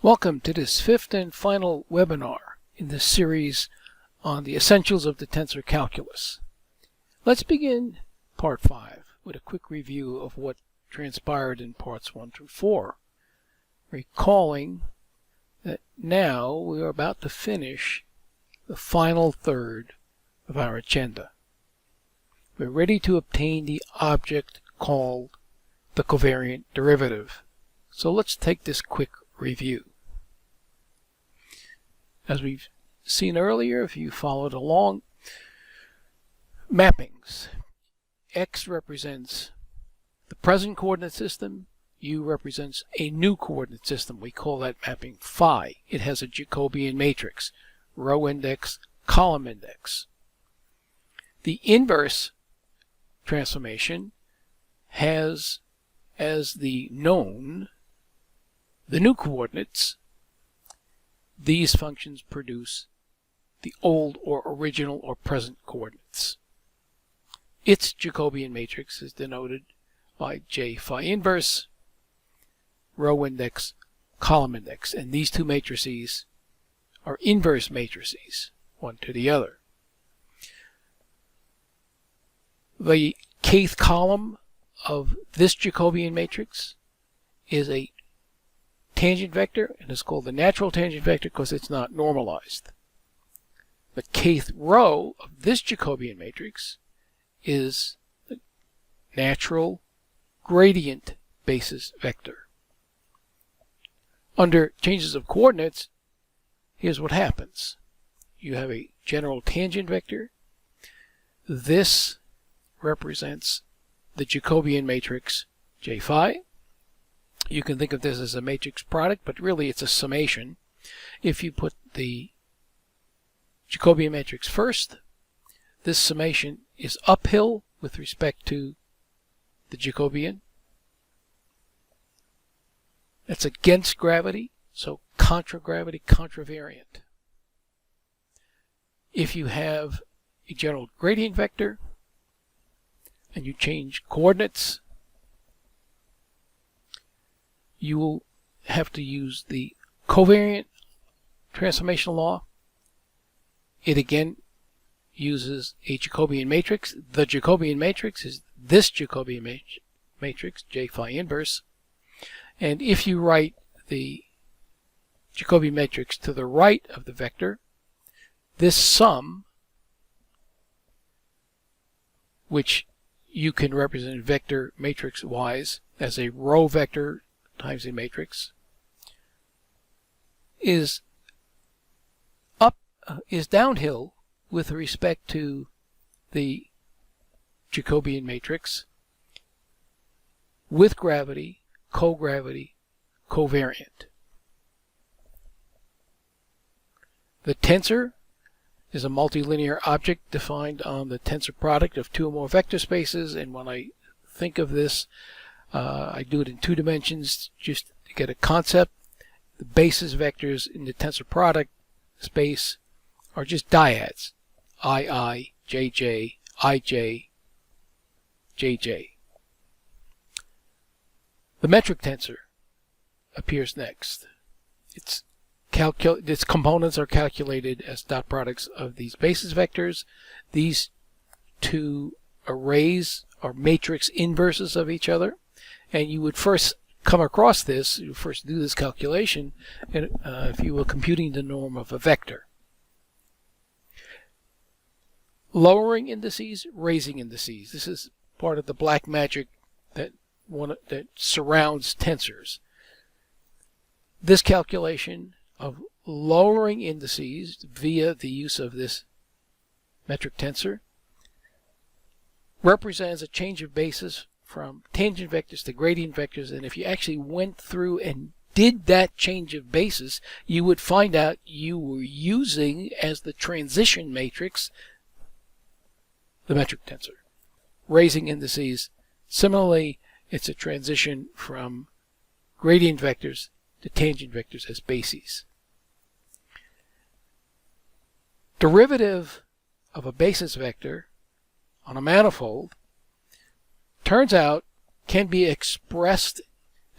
Welcome to this fifth and final webinar in this series on the essentials of the tensor calculus. Let's begin part 5 with a quick review of what transpired in parts 1 through 4, recalling that now we are about to finish the final third of our agenda. We're ready to obtain the object called the covariant derivative. So let's take this quick review. As we've seen earlier, if you followed along, mappings. X represents the present coordinate system, U represents a new coordinate system. We call that mapping phi. It has a Jacobian matrix, row index, column index. The inverse transformation has as the known the new coordinates. These functions produce the old or original or present coordinates. Its Jacobian matrix is denoted by J phi inverse, row index, column index, and these two matrices are inverse matrices, one to the other. The kth column of this Jacobian matrix is a tangent vector, and it's called the natural tangent vector because it's not normalized. The kth row of this Jacobian matrix is the natural gradient basis vector. Under changes of coordinates, here's what happens. You have a general tangent vector. This represents the Jacobian matrix J phi. You can think of this as a matrix product, but really it's a summation. If you put the Jacobian matrix first, this summation is uphill with respect to the Jacobian. That's against gravity, so contragravity, contravariant. If you have a general gradient vector and you change coordinates, you will have to use the covariant transformation law. It again uses a Jacobian matrix. The Jacobian matrix is this Jacobian matrix, J phi inverse. And if you write the Jacobian matrix to the right of the vector, this sum, which you can represent vector matrix wise as a row vector times a matrix, is downhill with respect to the Jacobian matrix with gravity, cogravity, covariant. The tensor is a multilinear object defined on the tensor product of two or more vector spaces, and when I think of this, I do it in 2 dimensions just to get a concept. The basis vectors in the tensor product space are just dyads. II, JJ, IJ, JJ. The metric tensor appears next. Its components are calculated as dot products of these basis vectors. These two arrays are matrix inverses of each other. And you would first come across this, you first do this calculation, and, if you were computing the norm of a vector. Lowering indices, raising indices. This is part of the black magic that surrounds tensors. This calculation of lowering indices via the use of this metric tensor represents a change of basis from tangent vectors to gradient vectors, and if you actually went through and did that change of basis, you would find out you were using as the transition matrix the metric tensor. Raising indices, similarly, it's a transition from gradient vectors to tangent vectors as bases. Derivative of a basis vector on a manifold turns out can be expressed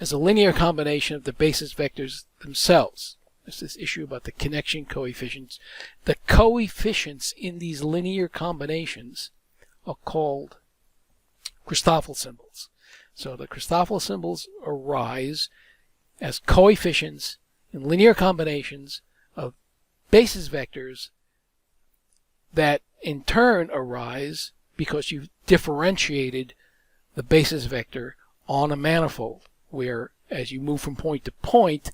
as a linear combination of the basis vectors themselves. There's this issue about the connection coefficients. The coefficients in these linear combinations are called Christoffel symbols. So the Christoffel symbols arise as coefficients in linear combinations of basis vectors that in turn arise because you've differentiated the basis vector on a manifold, where as you move from point to point,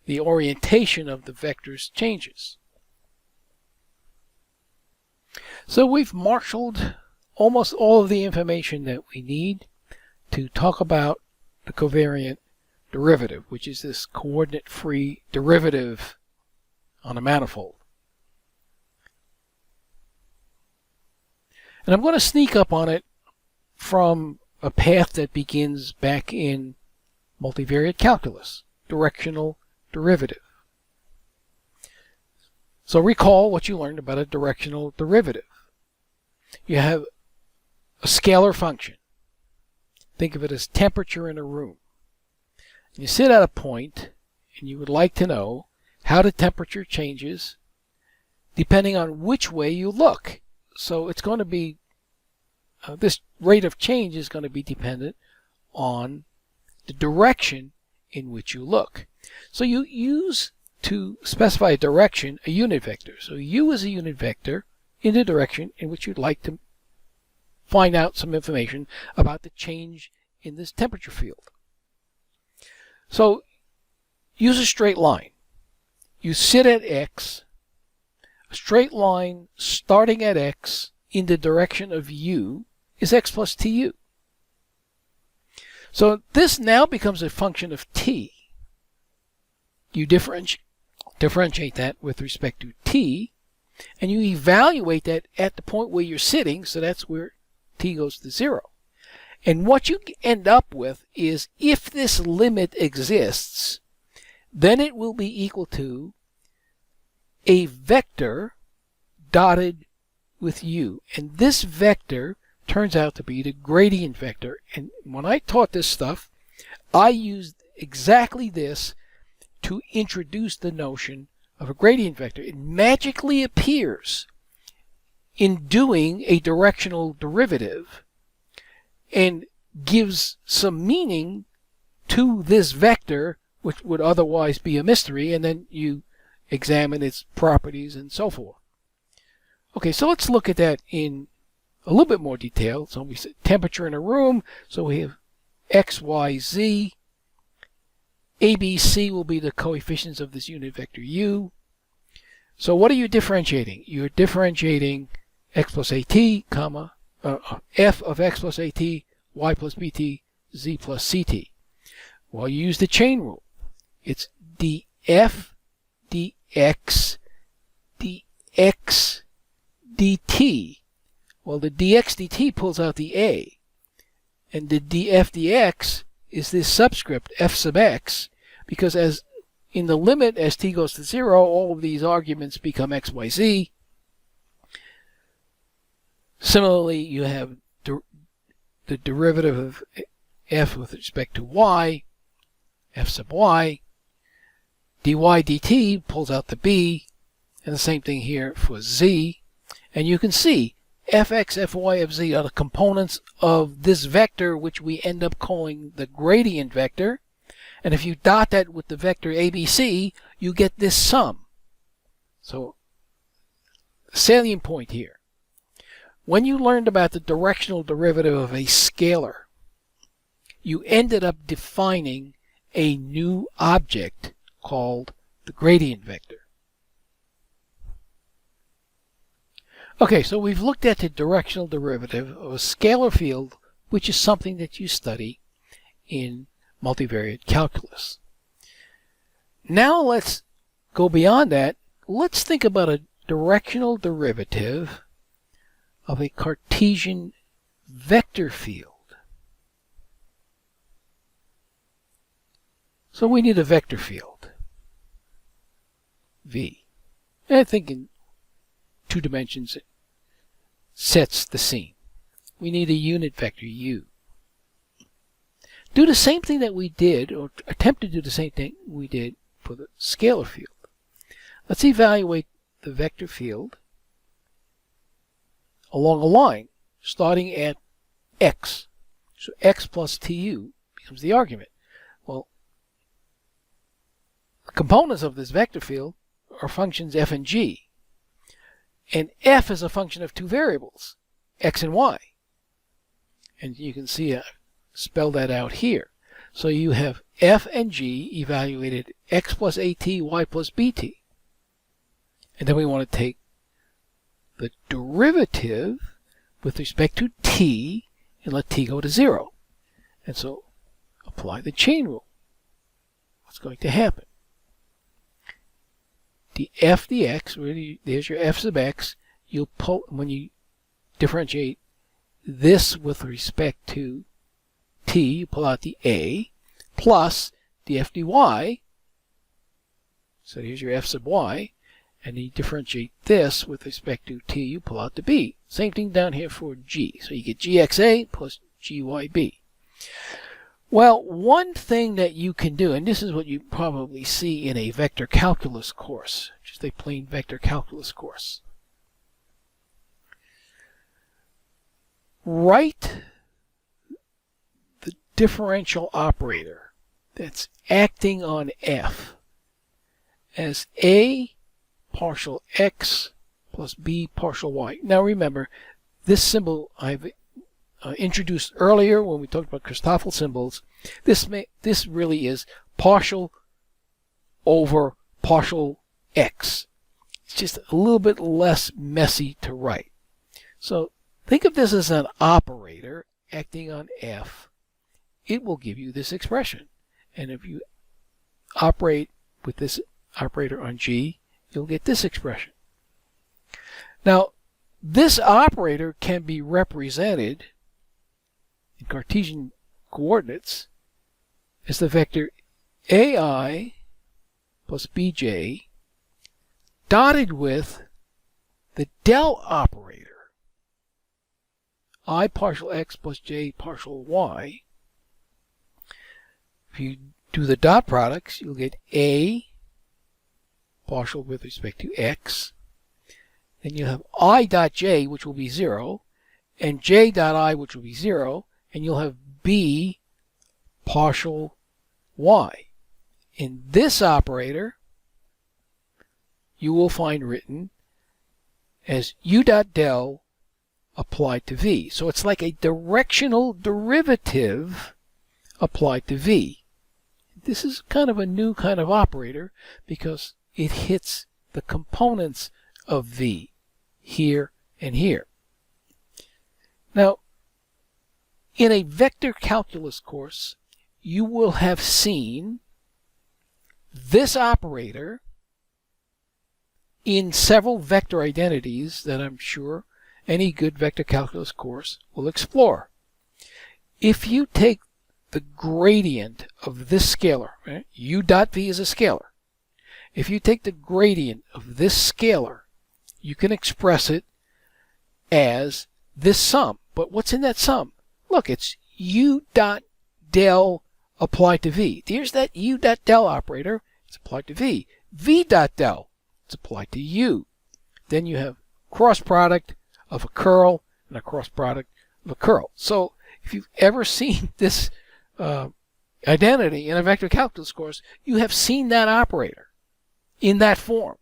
the orientation of the vectors changes. So we've marshaled almost all of the information that we need to talk about the covariant derivative, which is this coordinate-free derivative on a manifold. And I'm going to sneak up on it from a path that begins back in multivariate calculus, directional derivative. So recall what you learned about a directional derivative. You have a scalar function. Think of it as temperature in a room. You sit at a point and you would like to know how the temperature changes depending on which way you look. So it's going to be, this rate of change is going to be dependent on the direction in which you look. So you use, to specify a direction, a unit vector. So u is a unit vector in the direction in which you'd like to find out some information about the change in this temperature field. So use a straight line. You sit at x. A straight line starting at x in the direction of u is x plus tu. So this now becomes a function of t. You differentiate that with respect to t, and you evaluate that at the point where you're sitting, so that's where t goes to 0. And what you end up with is, if this limit exists, then it will be equal to a vector dotted with u. And this vector turns out to be the gradient vector. And when I taught this stuff, I used exactly this to introduce the notion of a gradient vector. It magically appears in doing a directional derivative and gives some meaning to this vector, which would otherwise be a mystery, and then you examine its properties and so forth. Okay, so let's look at that in a little bit more detail. So we said temperature in a room, so we have x, y, z. A, B, C will be the coefficients of this unit vector u. So what are you differentiating? You're differentiating x plus at, comma, f of x plus at, y plus bt, z plus ct. Well, you use the chain rule. It's df dx dx dt. Well, the dx dt pulls out the a, and the df dx is this subscript f sub x, because as in the limit as t goes to 0, all of these arguments become x, y, z. Similarly, you have the derivative of f with respect to y, f sub y. dy dt pulls out the b, and the same thing here for z. And you can see fx, fy, fz are the components of this vector, which we end up calling the gradient vector. And if you dot that with the vector abc, you get this sum. So, salient point here. When you learned about the directional derivative of a scalar, you ended up defining a new object called the gradient vector. Okay, so we've looked at the directional derivative of a scalar field, which is something that you study in multivariate calculus. Now let's go beyond that. Let's think about a directional derivative of a Cartesian vector field. So we need a vector field, V. And I think in 2 dimensions it sets the scene. We need a unit vector, U. Do the same thing that we did, or attempt to do the same thing we did for the scalar field. Let's evaluate the vector field along a line starting at x. So x plus tu becomes the argument. Well, the components of this vector field are functions f and g. And f is a function of two variables, x and y. And you can see I spelled that out here. So you have f and g evaluated x plus at, y plus bt. And then we want to take the derivative with respect to t and let t go to 0. And so apply the chain rule. What's going to happen? Df dx, really, there's your f sub x. You'll pull, when you differentiate this with respect to t, you pull out the a, plus df dy. So here's your f sub y. And you differentiate this with respect to t, you pull out the b. Same thing down here for g. So you get gxa plus gyb. Well, one thing that you can do, and this is what you probably see in a vector calculus course, just a plain vector calculus course. Write the differential operator that's acting on f as a partial x plus b partial y. Now remember, this symbol I've introduced earlier when we talked about Christoffel symbols. This really is partial over partial x. It's just a little bit less messy to write. So think of this as an operator acting on f. It will give you this expression. And if you operate with this operator on g, you'll get this expression. Now, this operator can be represented in Cartesian coordinates as the vector ai plus bj dotted with the del operator, I partial x plus j partial y. If you do the dot products, you'll get a partial with respect to x. Then you have I dot j, which will be 0, and j dot I, which will be 0, and you'll have b partial y. In this operator, you will find written as u dot del applied to v. So it's like a directional derivative applied to v. This is kind of a new kind of operator because it hits the components of v here and here. Now, in a vector calculus course, you will have seen this operator in several vector identities that I'm sure any good vector calculus course will explore. If you take the gradient of this scalar, right? U dot v is a scalar. If you take the gradient of this scalar, you can express it as this sum. But what's in that sum? Look, it's u dot del applied to v. Here's that u dot del operator. It's applied to v. V dot del, it's applied to u. Then you have cross product of a curl and a cross product of a curl. So if you've ever seen this identity in a vector calculus course, you have seen that operator in that form.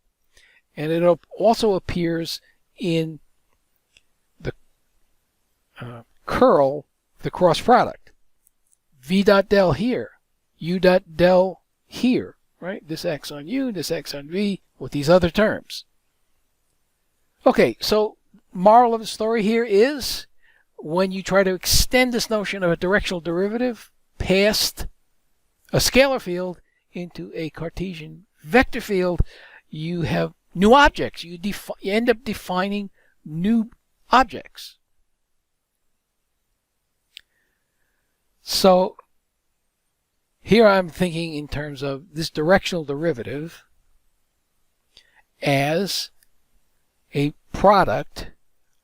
And it also appears in the curl, the cross product. V dot del here, u dot del here, right? This x on u, this x on v, with these other terms. Okay, so moral of the story here is when you try to extend this notion of a directional derivative past a scalar field into a Cartesian vector field, you have new objects. You end up defining new objects. So here I'm thinking in terms of this directional derivative as a product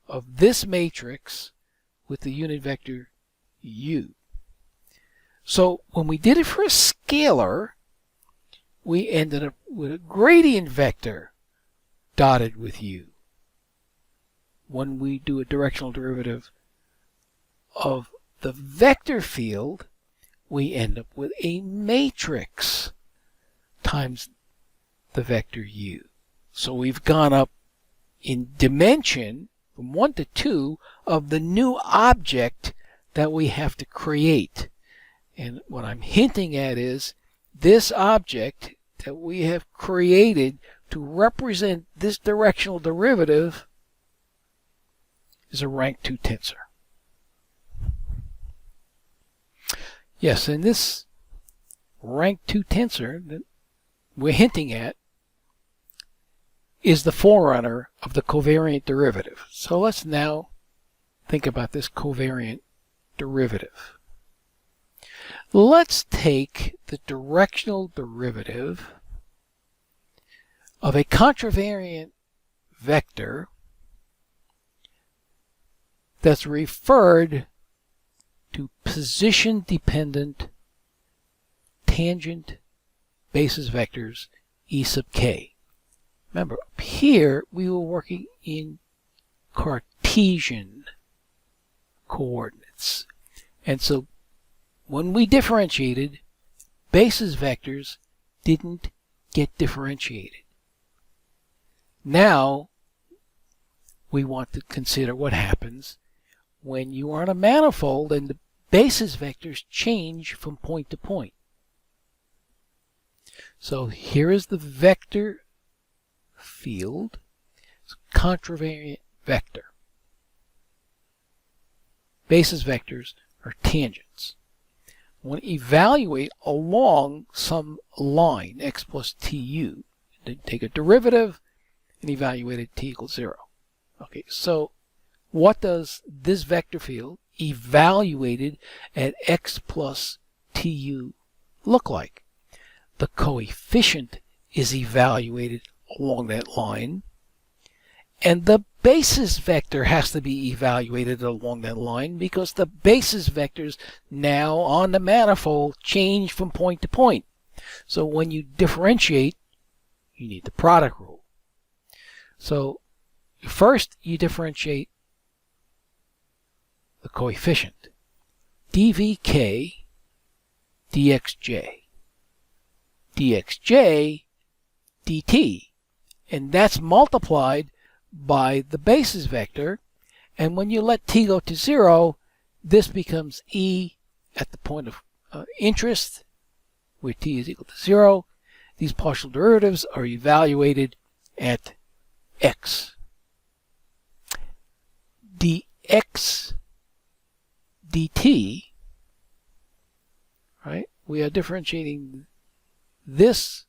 of this matrix with the unit vector u. So when we did it for a scalar, we ended up with a gradient vector dotted with u. When we do a directional derivative of the vector field, we end up with a matrix times the vector u. So we've gone up in dimension from 1 to 2 of the new object that we have to create. And what I'm hinting at is this object that we have created to represent this directional derivative is a rank 2 tensor. Yes, and this rank 2 tensor that we're hinting at is the forerunner of the covariant derivative. So let's now think about this covariant derivative. Let's take the directional derivative of a contravariant vector that's referred to position-dependent tangent basis vectors E sub k. Remember, up here we were working in Cartesian coordinates. And so when we differentiated, basis vectors didn't get differentiated. Now we want to consider what happens when you are on a manifold and the basis vectors change from point to point. So here is the vector field. It's a contravariant vector. Basis vectors are tangents. I want to evaluate along some line, x plus tu. Then take a derivative and evaluate at t equals 0. Okay, so what does this vector field evaluated at x plus tu look like? The coefficient is evaluated along that line, and the basis vector has to be evaluated along that line because the basis vectors now on the manifold change from point to point. So when you differentiate, you need the product rule. So first you differentiate the coefficient, dvk dxj, dxj dt, and that's multiplied by the basis vector, and when you let t go to 0, this becomes e at the point of interest, where t is equal to 0. These partial derivatives are evaluated at x. dx dt, right? We are differentiating this,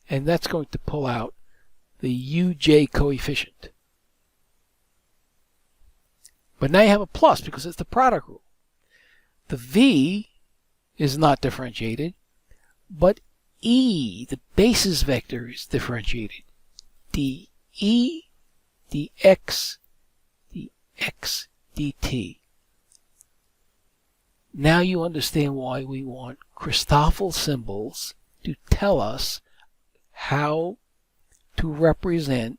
and that's going to pull out the uj coefficient. But now you have a plus because it's the product rule. The v is not differentiated, but e, the basis vector, is differentiated. de dx dx dt. Now you understand why we want Christoffel symbols to tell us how to represent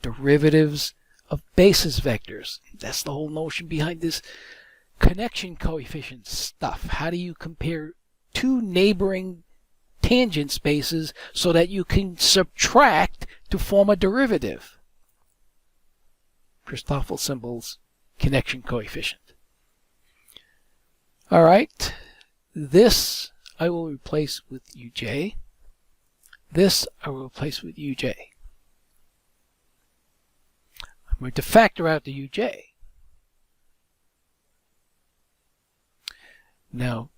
derivatives of basis vectors. That's the whole notion behind this connection coefficient stuff. How do you compare two neighboring tangent spaces so that you can subtract to form a derivative? Christoffel symbols, connection coefficient. All right, this I will replace with uj. This I will replace with uj. I'm going to factor out the uj. Now,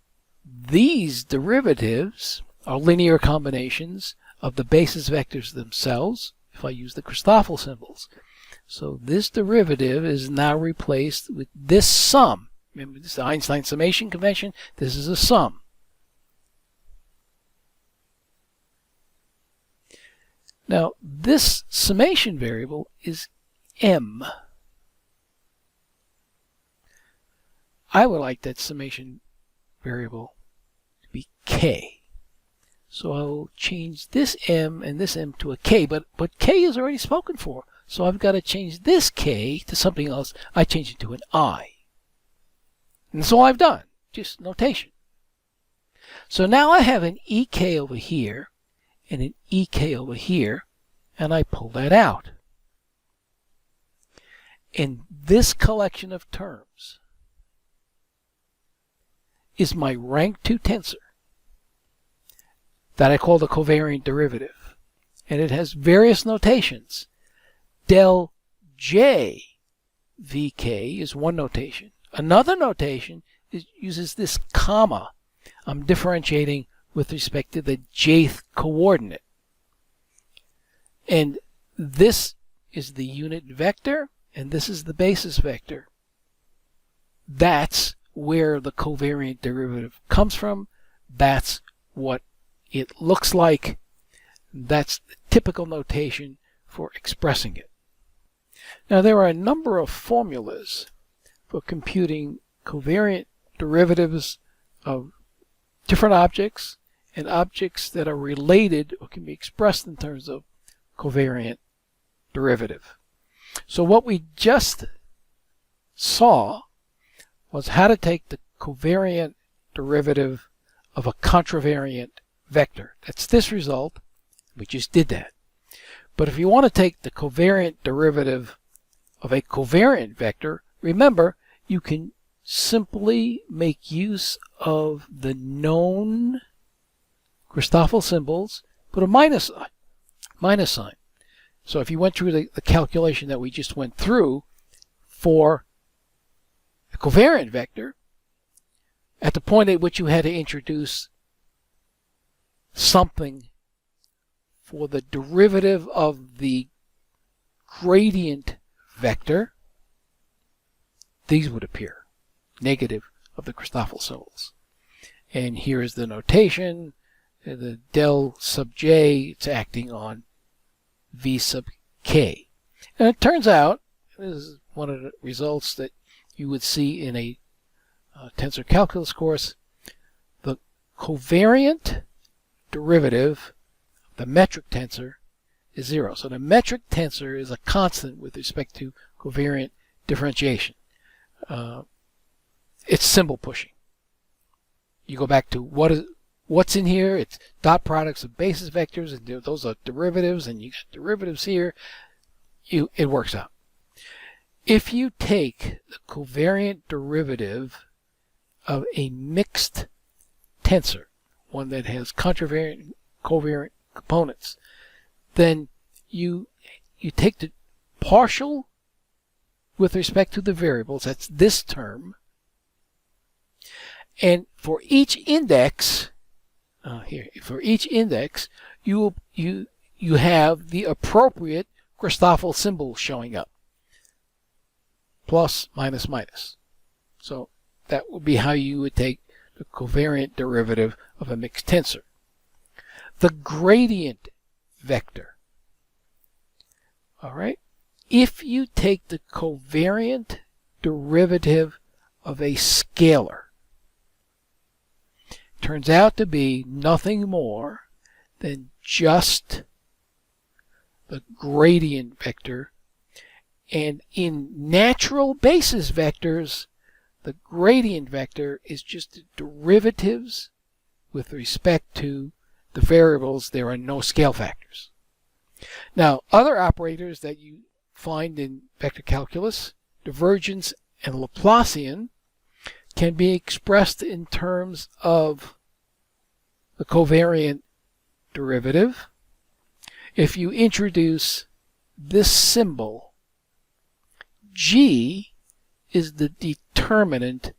these derivatives are linear combinations of the basis vectors themselves if I use the Christoffel symbols. So this derivative is now replaced with this sum. Remember, this is the Einstein summation convention. This is a sum. Now, this summation variable is m. I would like that summation variable to be k. So I'll change this m and this m to a k, but k is already spoken for. So I've got to change this k to something else. I change it to an I. And that's all I've done, just notation. So now I have an ek over here and an ek over here, and I pull that out. And this collection of terms is my rank 2 tensor that I call the covariant derivative. And it has various notations. Del J VK is one notation. Another notation uses this comma. I'm differentiating with respect to the jth coordinate. And this is the unit vector, and this is the basis vector. That's where the covariant derivative comes from. That's what it looks like. That's the typical notation for expressing it. Now, there are a number of formulas for computing covariant derivatives of different objects and objects that are related or can be expressed in terms of covariant derivative. So what we just saw was how to take the covariant derivative of a contravariant vector. That's this result. We just did that. But if you want to take the covariant derivative of a covariant vector, remember, you can simply make use of the known Christoffel symbols, put a minus sign. So if you went through the calculation that we just went through for a covariant vector, at the point at which you had to introduce something for the derivative of the gradient vector, these would appear, negative of the Christoffel symbols. And here is the notation, the del sub j, it's acting on v sub k. And it turns out, this is one of the results that you would see in a tensor calculus course, the covariant derivative of the metric tensor is 0. So the metric tensor is a constant with respect to covariant differentiation. It's symbol pushing. You go back to what's in here. It's dot products of basis vectors, and those are derivatives, and you got derivatives here. It works out. If you take the covariant derivative of a mixed tensor, one that has contravariant covariant components, then you take the partial with respect to the variables, that's this term, and for each index, you have the appropriate Christoffel symbol showing up, plus, minus, minus. So that would be how you would take the covariant derivative of a mixed tensor. The gradient vector. All right. If you take the covariant derivative of a scalar, it turns out to be nothing more than just the gradient vector. And in natural basis vectors, the gradient vector is just the derivatives with respect to the variables. There are no scale factors. Now, other operators that you find in vector calculus, divergence and Laplacian, can be expressed in terms of the covariant derivative. If you introduce this symbol, G is the determinant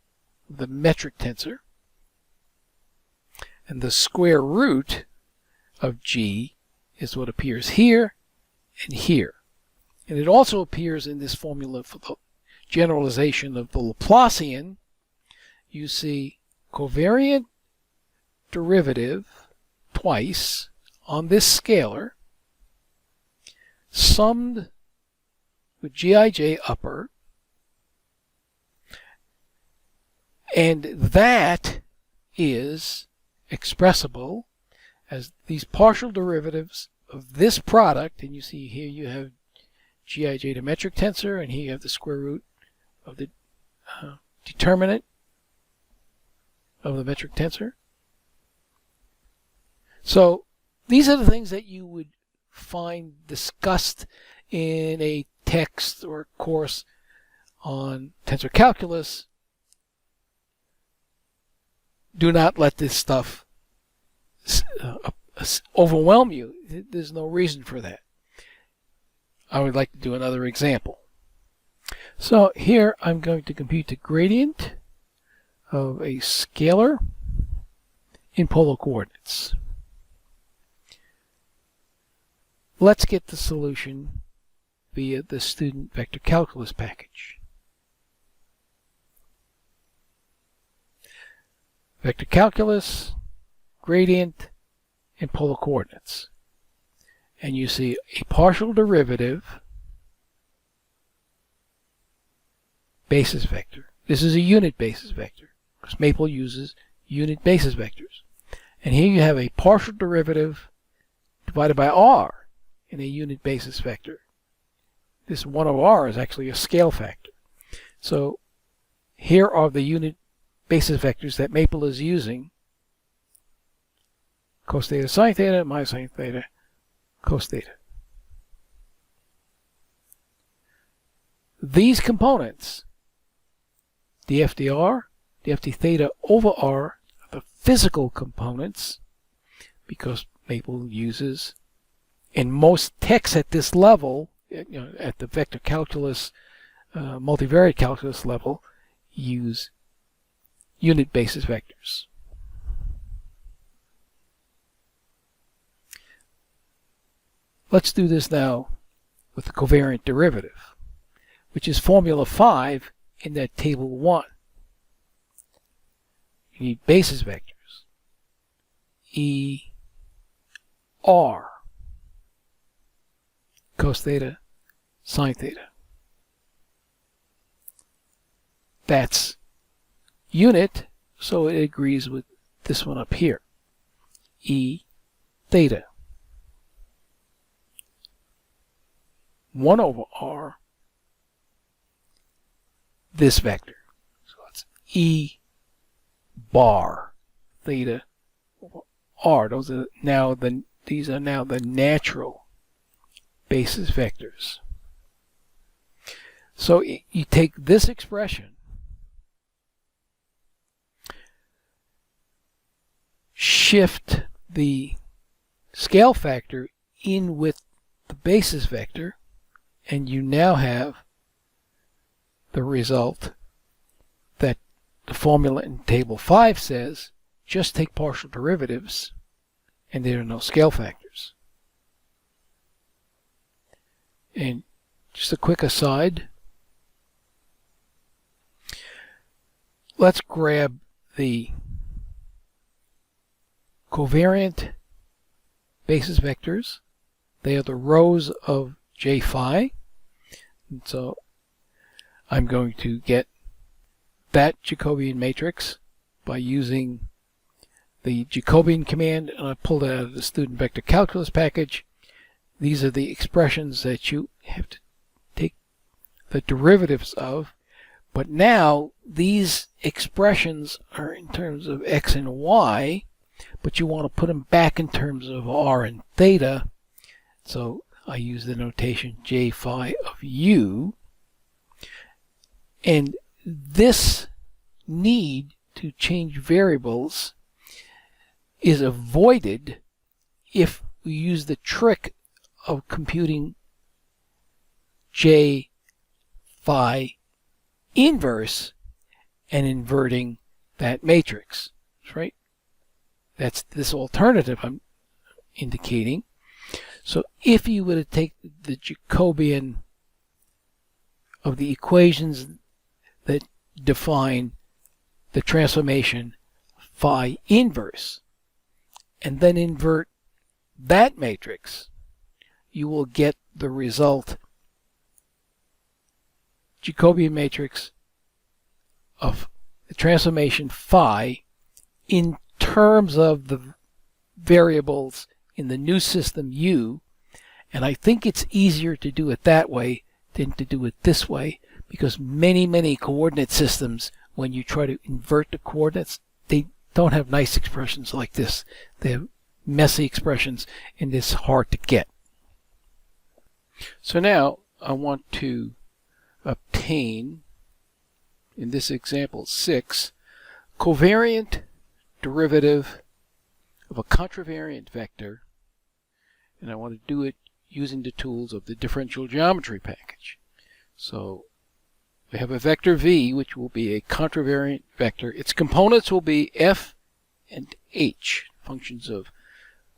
of the metric tensor, and the square root of G is what appears here and here. And it also appears in this formula for the generalization of the Laplacian. You see covariant derivative twice on this scalar, summed with Gij upper, and that is expressible as these partial derivatives of this product, and you see here you have Gij, the metric tensor, and here you have the square root of the determinant of the metric tensor. So these are the things that you would find discussed in a text or course on tensor calculus. Do not let this stuff overwhelm you. There's no reason for that. I would like to do another example. So here I'm going to compute the gradient of a scalar in polar coordinates. Let's get the solution via the student vector calculus package. Vector calculus, gradient, and polar coordinates. And you see a partial derivative basis vector. This is a unit basis vector because Maple uses unit basis vectors. And here you have a partial derivative divided by r in a unit basis vector. This 1 over r is actually a scale factor. So here are the unit basis vectors that Maple is using. Cos theta sine theta minus sine theta cos theta. These components, df dr, df d theta over r, are the physical components because Maple uses, in most texts at this level, at the vector calculus, multivariate calculus level, use unit basis vectors. Let's do this now with the covariant derivative, which is formula 5 in that table 1. You need basis vectors. E r cos theta sine theta. That's unit, so it agrees with this one up here. E theta. 1 over r, this vector. So it's E bar theta over r. These are now the natural basis vectors. So you take this expression, shift the scale factor in with the basis vector, and you now have the result that the formula in table 5 says, just take partial derivatives and there are no scale factors. And just a quick aside, let's grab the covariant basis vectors. They are the rows of J phi. And so I'm going to get that Jacobian matrix by using the Jacobian command, and I pulled it out of the student vector calculus package. These are the expressions that you have to take the derivatives of. But now these expressions are in terms of x and y, but you want to put them back in terms of r and theta. So I use the notation j phi of u. And this need to change variables is avoided if we use the trick of computing j phi inverse and inverting that matrix, right? That's this alternative I'm indicating. So if you were to take the Jacobian of the equations that define the transformation phi inverse and then invert that matrix, you will get the result Jacobian matrix of the transformation phi in terms of variables in the new system U, and I think it's easier to do it that way than to do it this way, because many coordinate systems, when you try to invert the coordinates, they don't have nice expressions like this. They have messy expressions, and it's hard to get. So now I want to obtain, in this example 6, covariant derivative of a contravariant vector, and I want to do it using the tools of the differential geometry package. So we have a vector v, which will be a contravariant vector. Its components will be f and h, functions of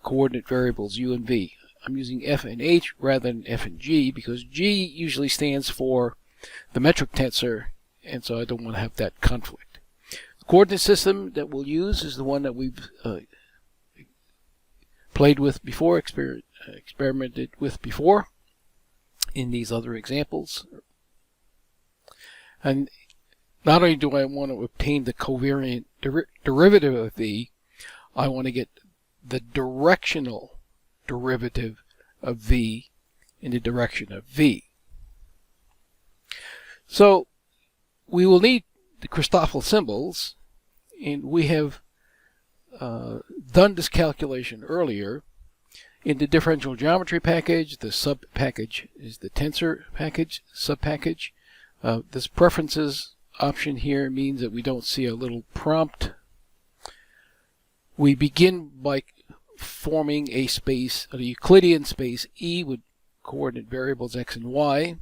coordinate variables u and v. I'm using f and h rather than f and g because g usually stands for the metric tensor, and so I don't want to have that conflict. The coordinate system that we'll use is the one that we've played with before, experimented with before in these other examples. And not only do I want to obtain the covariant derivative of v, I want to get the directional derivative of v in the direction of v. So we will need the Christoffel symbols, and we have done this calculation earlier. In the differential geometry package, the sub-package is the tensor package, sub-package. This preferences option here means that we don't see a little prompt. We begin by forming a space, a Euclidean space E with coordinate variables x and y,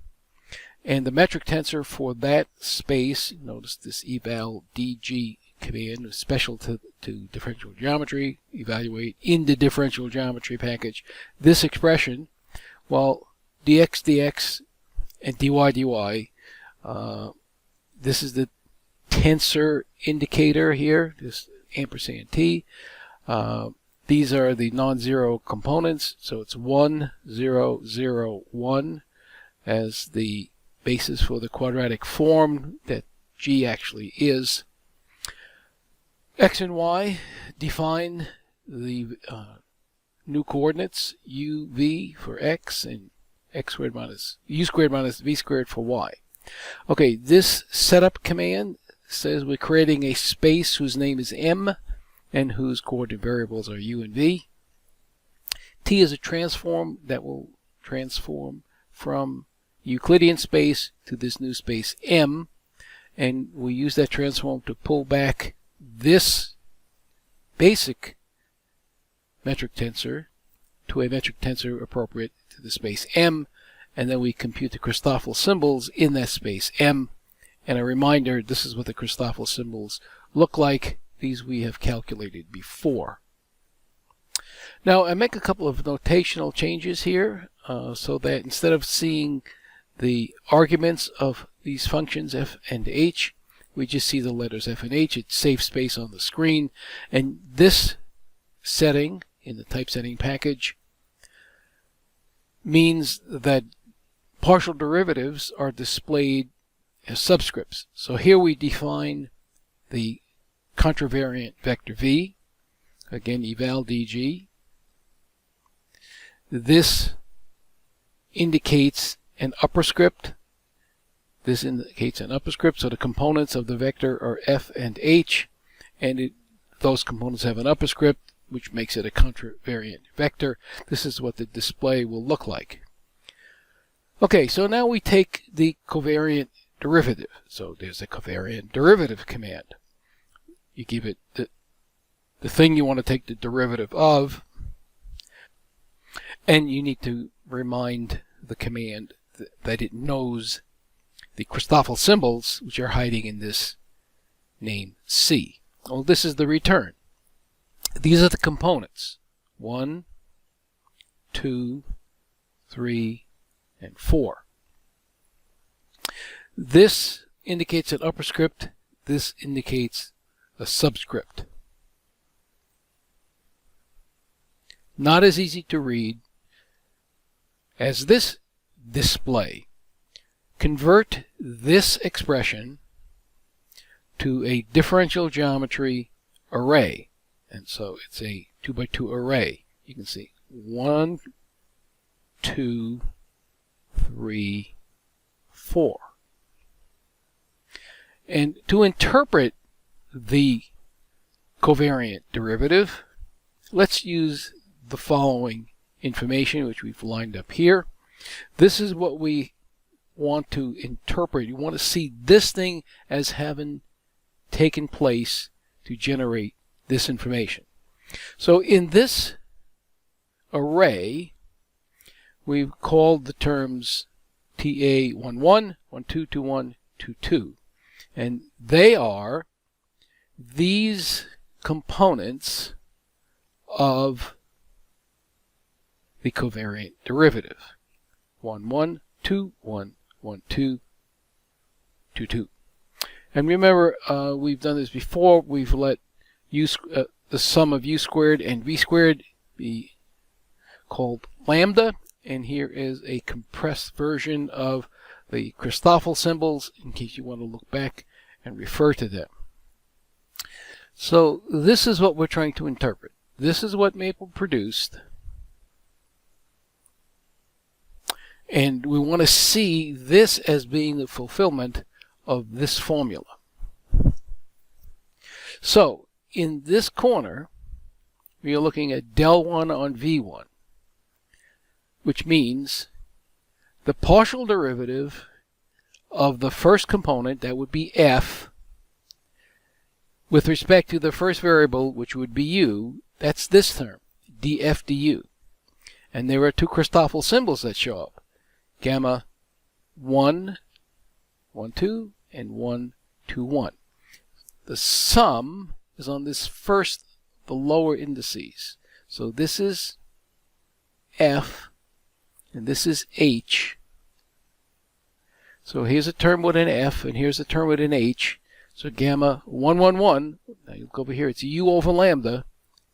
and the metric tensor for that space, notice this eval dg command is special to differential geometry, evaluate in the differential geometry package. This expression, well, dx dx and dy dy, this is the tensor indicator here, this ampersand t. These are the non-zero components, so it's 1, 0, 0, 1 as the basis for the quadratic form that G actually is. X and Y define the new coordinates, u, v for x, and x squared minus u squared minus v squared for y. Okay, this setup command says we're creating a space whose name is M and whose coordinate variables are u and v. T is a transform that will transform from Euclidean space to this new space M, and we use that transform to pull back this basic metric tensor to a metric tensor appropriate to the space M, and then we compute the Christoffel symbols in that space M. And a reminder, this is what the Christoffel symbols look like. These we have calculated before. Now I make a couple of notational changes here so that instead of seeing the arguments of these functions f and h, we just see the letters f and h. It saves space on the screen, and this setting in the typesetting package means that partial derivatives are displayed as subscripts. So here we define the contravariant vector v, again eval dg. This indicates an upper script. This indicates an upper script, so the components of the vector are f and h, and those components have an upper script, which makes it a contravariant vector. This is what the display will look like. Okay, so now we take the covariant derivative. So there's a covariant derivative command. You give it the thing you want to take the derivative of, and you need to remind the command that it knows the Christoffel symbols, which are hiding in this name C. Well, this is the return. These are the components. 1, 2, 3, and 4. This indicates an upper script. This indicates a subscript. Not as easy to read as this display. Convert this expression to a differential geometry array. And so it's a 2 by 2 array. You can see 1, 2, 3, 4. And to interpret the covariant derivative, let's use the following information, which we've lined up here. This is what we want to interpret. You want to see this thing as having taken place to generate this information. So in this array, we've called the terms TA11, 12, 21, 22. And they are these components of the covariant derivative. 1, 1, 2, 1, 1, 2, 2, 2. And remember, we've done this before. We've let the sum of u squared and v squared be called lambda. And here is a compressed version of the Christoffel symbols in case you want to look back and refer to them. So this is what we're trying to interpret. This is what Maple produced. And we want to see this as being the fulfillment of this formula. So in this corner, we are looking at del 1 on v1, which means the partial derivative of the first component, that would be f, with respect to the first variable, which would be u, that's this term, df du. And there are two Christoffel symbols that show up, gamma 1, 1, 2, and 1, 2, 1. The sum is on this first, the lower indices. So this is f, and this is h. So here's a term with an f, and here's a term with an h. So gamma 1, 1, 1, now you look over here, it's u over lambda.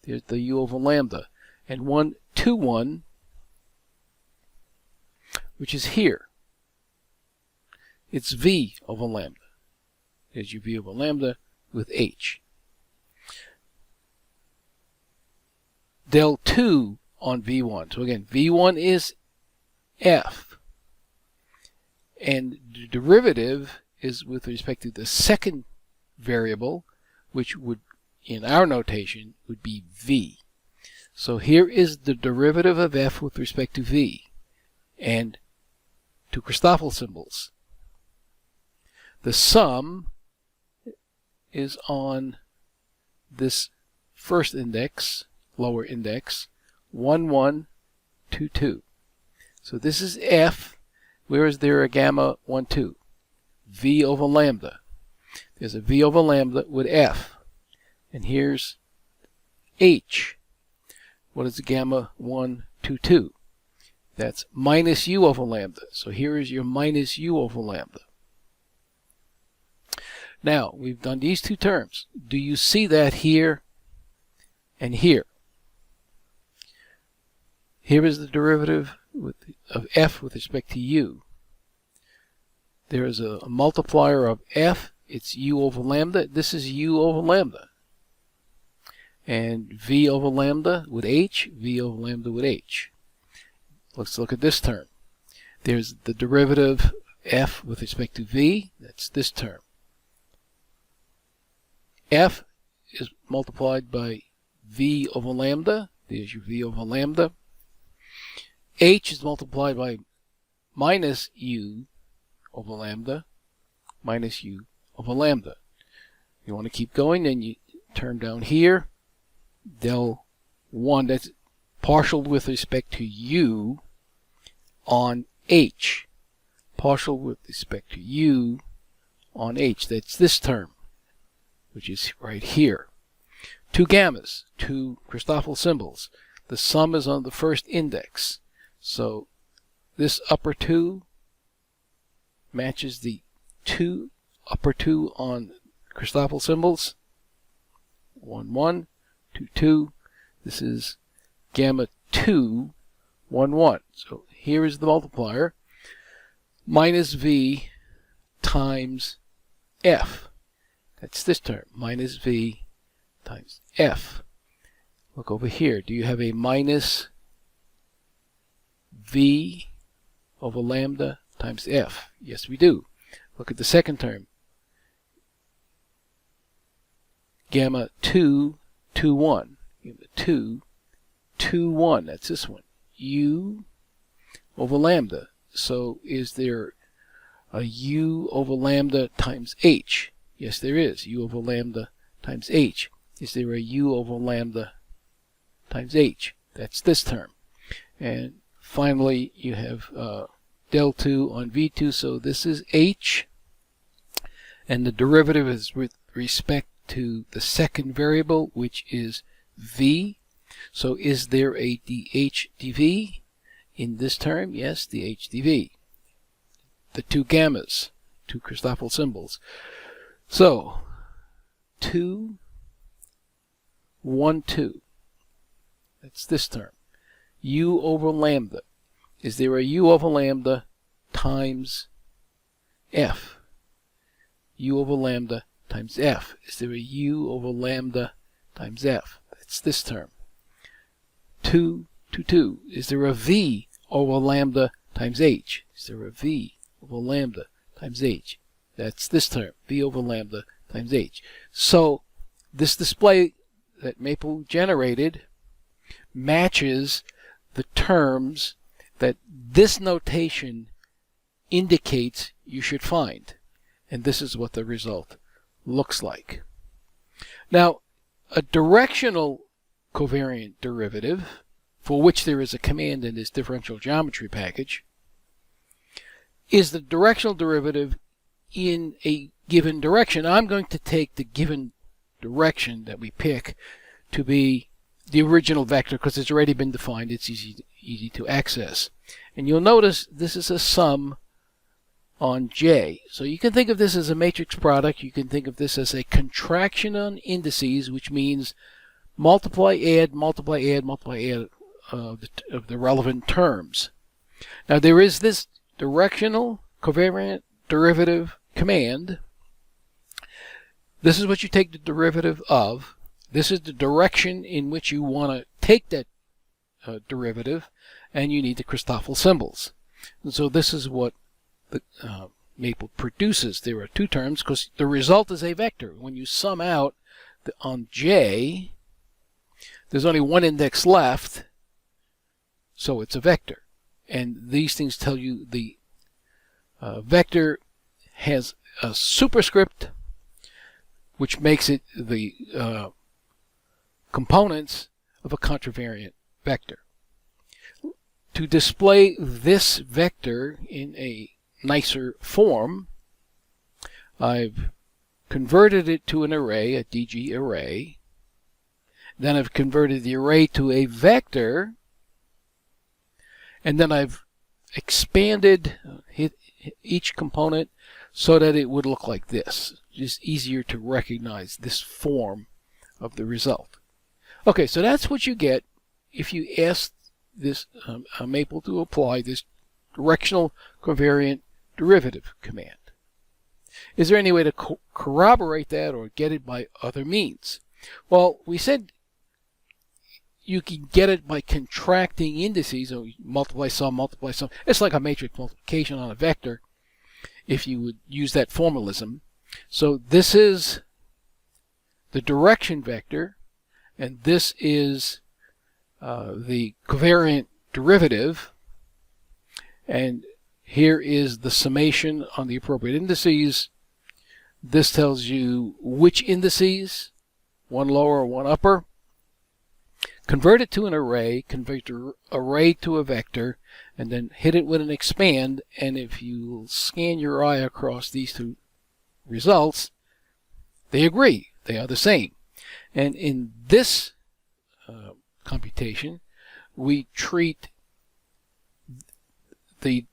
There's the u over lambda. And 1, 2, 1, which is here. It's v over lambda. There's your v over lambda with h. Del 2 on v1. So again, v1 is f. And the derivative is with respect to the second variable, which would, in our notation, would be v. So here is the derivative of f with respect to v. And two Christoffel symbols. The sum is on this first index, lower index, 1, 1, 2, 2. So this is f. Where is there a gamma 1, 2? V over lambda. There's a v over lambda with f. And here's h. What is the gamma 1, 2, 2? That's minus u over lambda. So here is your minus u over lambda. Now, we've done these two terms. Do you see that here and here? Here is the derivative of f with respect to u. There is a multiplier of f. It's u over lambda. This is u over lambda. And v over lambda with h, v over lambda with h. Let's look at this term. There's the derivative f with respect to v. That's this term. F is multiplied by v over lambda. There's your v over lambda. H is multiplied by minus u over lambda, minus u over lambda. You want to keep going, then you turn down here. Del 1, that's partial with respect to u on h. Partial with respect to u on h. That's this term, which is right here. Two gammas, two Christoffel symbols. The sum is on the first index. So this upper 2 matches the upper 2 on Christoffel symbols. 1, 1, 2, 2. This is gamma 2, 1, 1. So here is the multiplier. Minus v times f. That's this term. Minus v times f. Look over here. Do you have a minus v over lambda times f? Yes, we do. Look at the second term. Gamma 2, 2, 1. Gamma 2, 2, 1. That's this one. U over lambda. So is there a u over lambda times h? Yes, there is. U over lambda times h. Is there a u over lambda times h? That's this term. And finally, you have del 2 on v2. So this is h. And the derivative is with respect to the second variable, which is v. So is there a dh dv in this term? Yes, dh dv. The two gammas, two Christoffel symbols. So 2, 1, 2. That's this term. U over lambda. Is there a u over lambda times f? U over lambda times f. Is there a u over lambda times f? That's this term. 2, 2, 2. Is there a v over lambda times h? Is there a v over lambda times h? That's this term. V over lambda times h. So this display that Maple generated matches the terms that this notation indicates you should find. And this is what the result looks like. Now, a directional covariant derivative, for which there is a command in this differential geometry package, is the directional derivative in a given direction. I'm going to take the given direction that we pick to be the original vector because it's already been defined. It's easy to access. And you'll notice this is a sum on J. So you can think of this as a matrix product. You can think of this as a contraction on indices, which means multiply, add, multiply, add, multiply, add of the relevant terms. Now there is this directional covariant derivative command. This is what you take the derivative of. This is the direction in which you want to take that derivative, and you need the Christoffel symbols. And so this is what the Maple produces. There are two terms because the result is a vector. When you sum out on J, there's only one index left, so it's a vector. And these things tell you the vector has a superscript, which makes it the components of a contravariant vector. To display this vector in a nicer form, I've converted it to an array, a DG array. Then I've converted the array to a vector, and then I've expanded each component so that it would look like this. Just easier to recognize this form of the result. Okay, so that's what you get if you ask this Maple to apply this directional covariant derivative command. Is there any way to corroborate that or get it by other means? Well, we said you can get it by contracting indices, or multiply some, multiply some. It's like a matrix multiplication on a vector if you would use that formalism. So this is the direction vector, and this is the covariant derivative, and here is the summation on the appropriate indices. This tells you which indices, one lower, one upper. Convert it to an array, convert the array to a vector, and then hit it with an expand, and if you scan your eye across these two results, they agree. They are the same. And in this computation, we treat the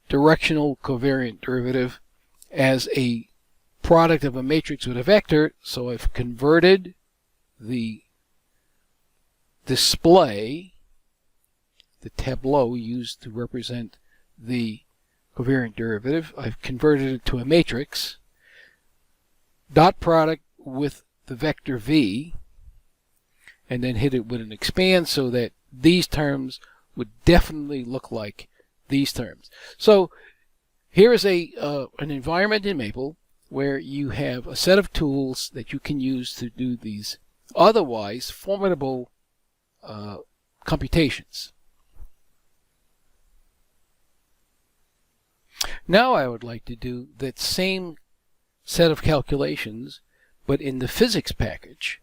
directional covariant derivative as a product of a matrix with a vector. So I've converted the display, the tableau used to represent the covariant derivative, I've converted it to a matrix. Dot product with the vector v, and then hit it with an expand so that these terms would definitely look like these terms. So here is an environment in Maple where you have a set of tools that you can use to do these otherwise formidable computations. Now I would like to do that same set of calculations, but in the physics package,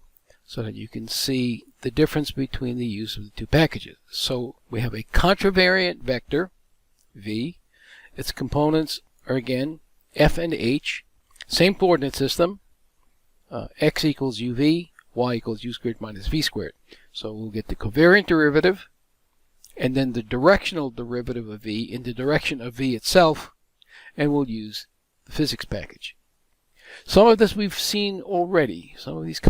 so that you can see the difference between the use of the two packages. So we have a contravariant vector, v. Its components are again f and h. Same coordinate system, x equals uv, y equals u squared minus v squared. So we'll get the covariant derivative, and then the directional derivative of v in the direction of v itself, and we'll use the physics package. Some of this we've seen already. Some of these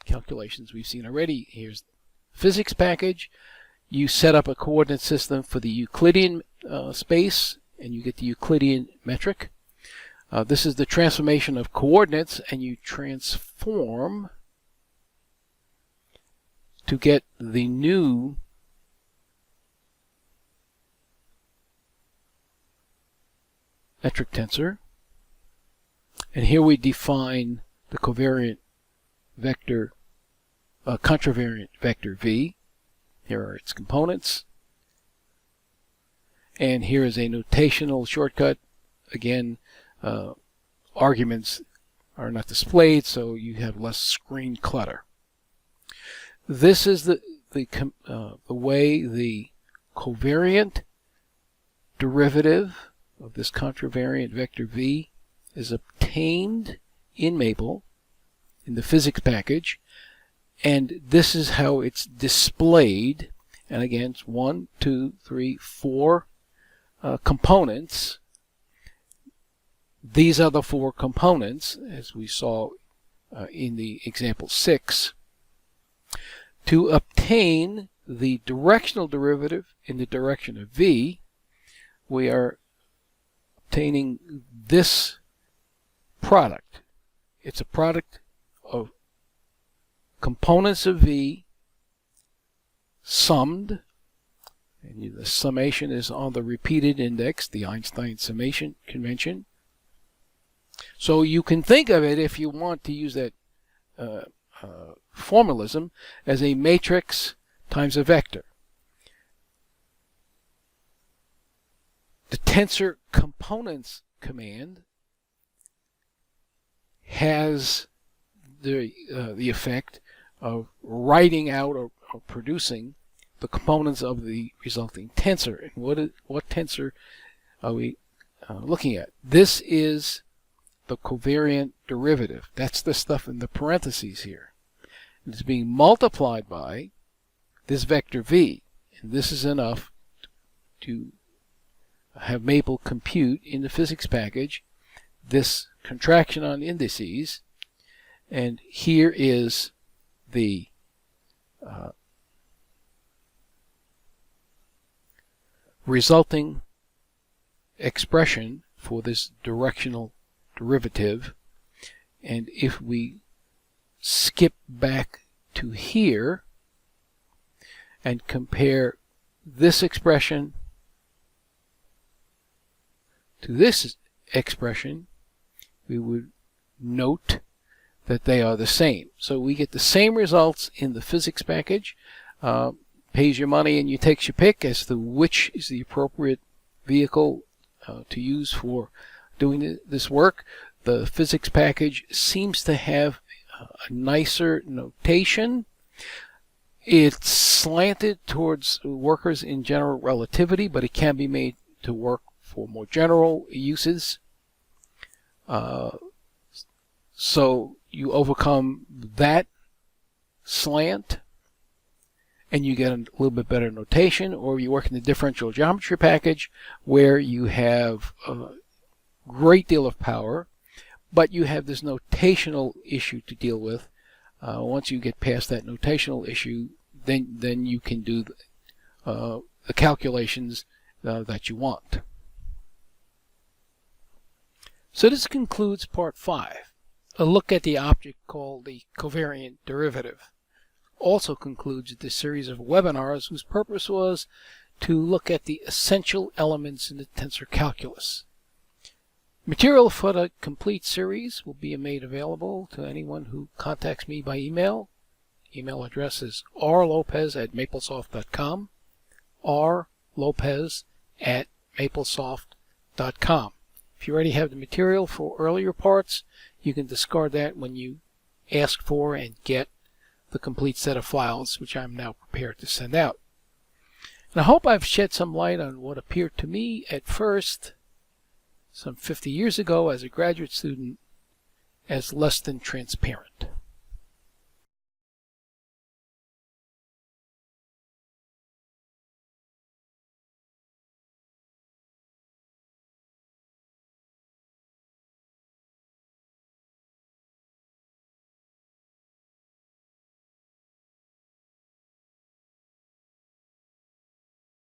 calculations we've seen already. Here's the physics package. You set up a coordinate system for the Euclidean space, and you get the Euclidean metric. This is the transformation of coordinates, and you transform to get the new metric tensor. And here we define the covariant vector, contravariant vector v. Here are its components. And here is a notational shortcut. Again, arguments are not displayed, so you have less screen clutter. This is the way the covariant derivative of this contravariant vector v is obtained in Maple in the physics package, and this is how it's displayed. And again, it's 1, 2, 3, 4 components. These are the 4 components, as we saw in the example 6. To obtain the directional derivative in the direction of v, we are obtaining this product. It's a product of components of v summed, and the summation is on the repeated index, the Einstein summation convention. So you can think of it, if you want to use that formalism, as a matrix times a vector. The tensor components command has the effect of writing out or producing the components of the resulting tensor. And what tensor are we looking at? This is the covariant derivative. That's the stuff in the parentheses here. It's being multiplied by this vector v, and this is enough to have Maple compute in the physics package this contraction on indices, and here is the resulting expression for this directional derivative. And if we skip back to here and compare this expression to this expression, we would note that they are the same. So we get the same results in the physics package. Pays your money and you take your pick as to which is the appropriate vehicle to use for doing this work. The physics package seems to have a nicer notation. It's slanted towards workers in general relativity, but it can be made to work for more general uses. So you overcome that slant and you get a little bit better notation, or you work in the differential geometry package where you have a great deal of power, but you have this notational issue to deal with. Once you get past that notational issue, then you can do the calculations that you want. So this concludes part 5, a look at the object called the covariant derivative. also concludes this series of webinars whose purpose was to look at the essential elements in the tensor calculus. Material for the complete series will be made available to anyone who contacts me by email. Email address is rlopez@maplesoft.com, rlopez@maplesoft.com. If you already have the material for earlier parts, you can discard that when you ask for and get the complete set of files, which I'm now prepared to send out. And I hope I've shed some light on what appeared to me at first, some 50 years ago as a graduate student, as less than transparent.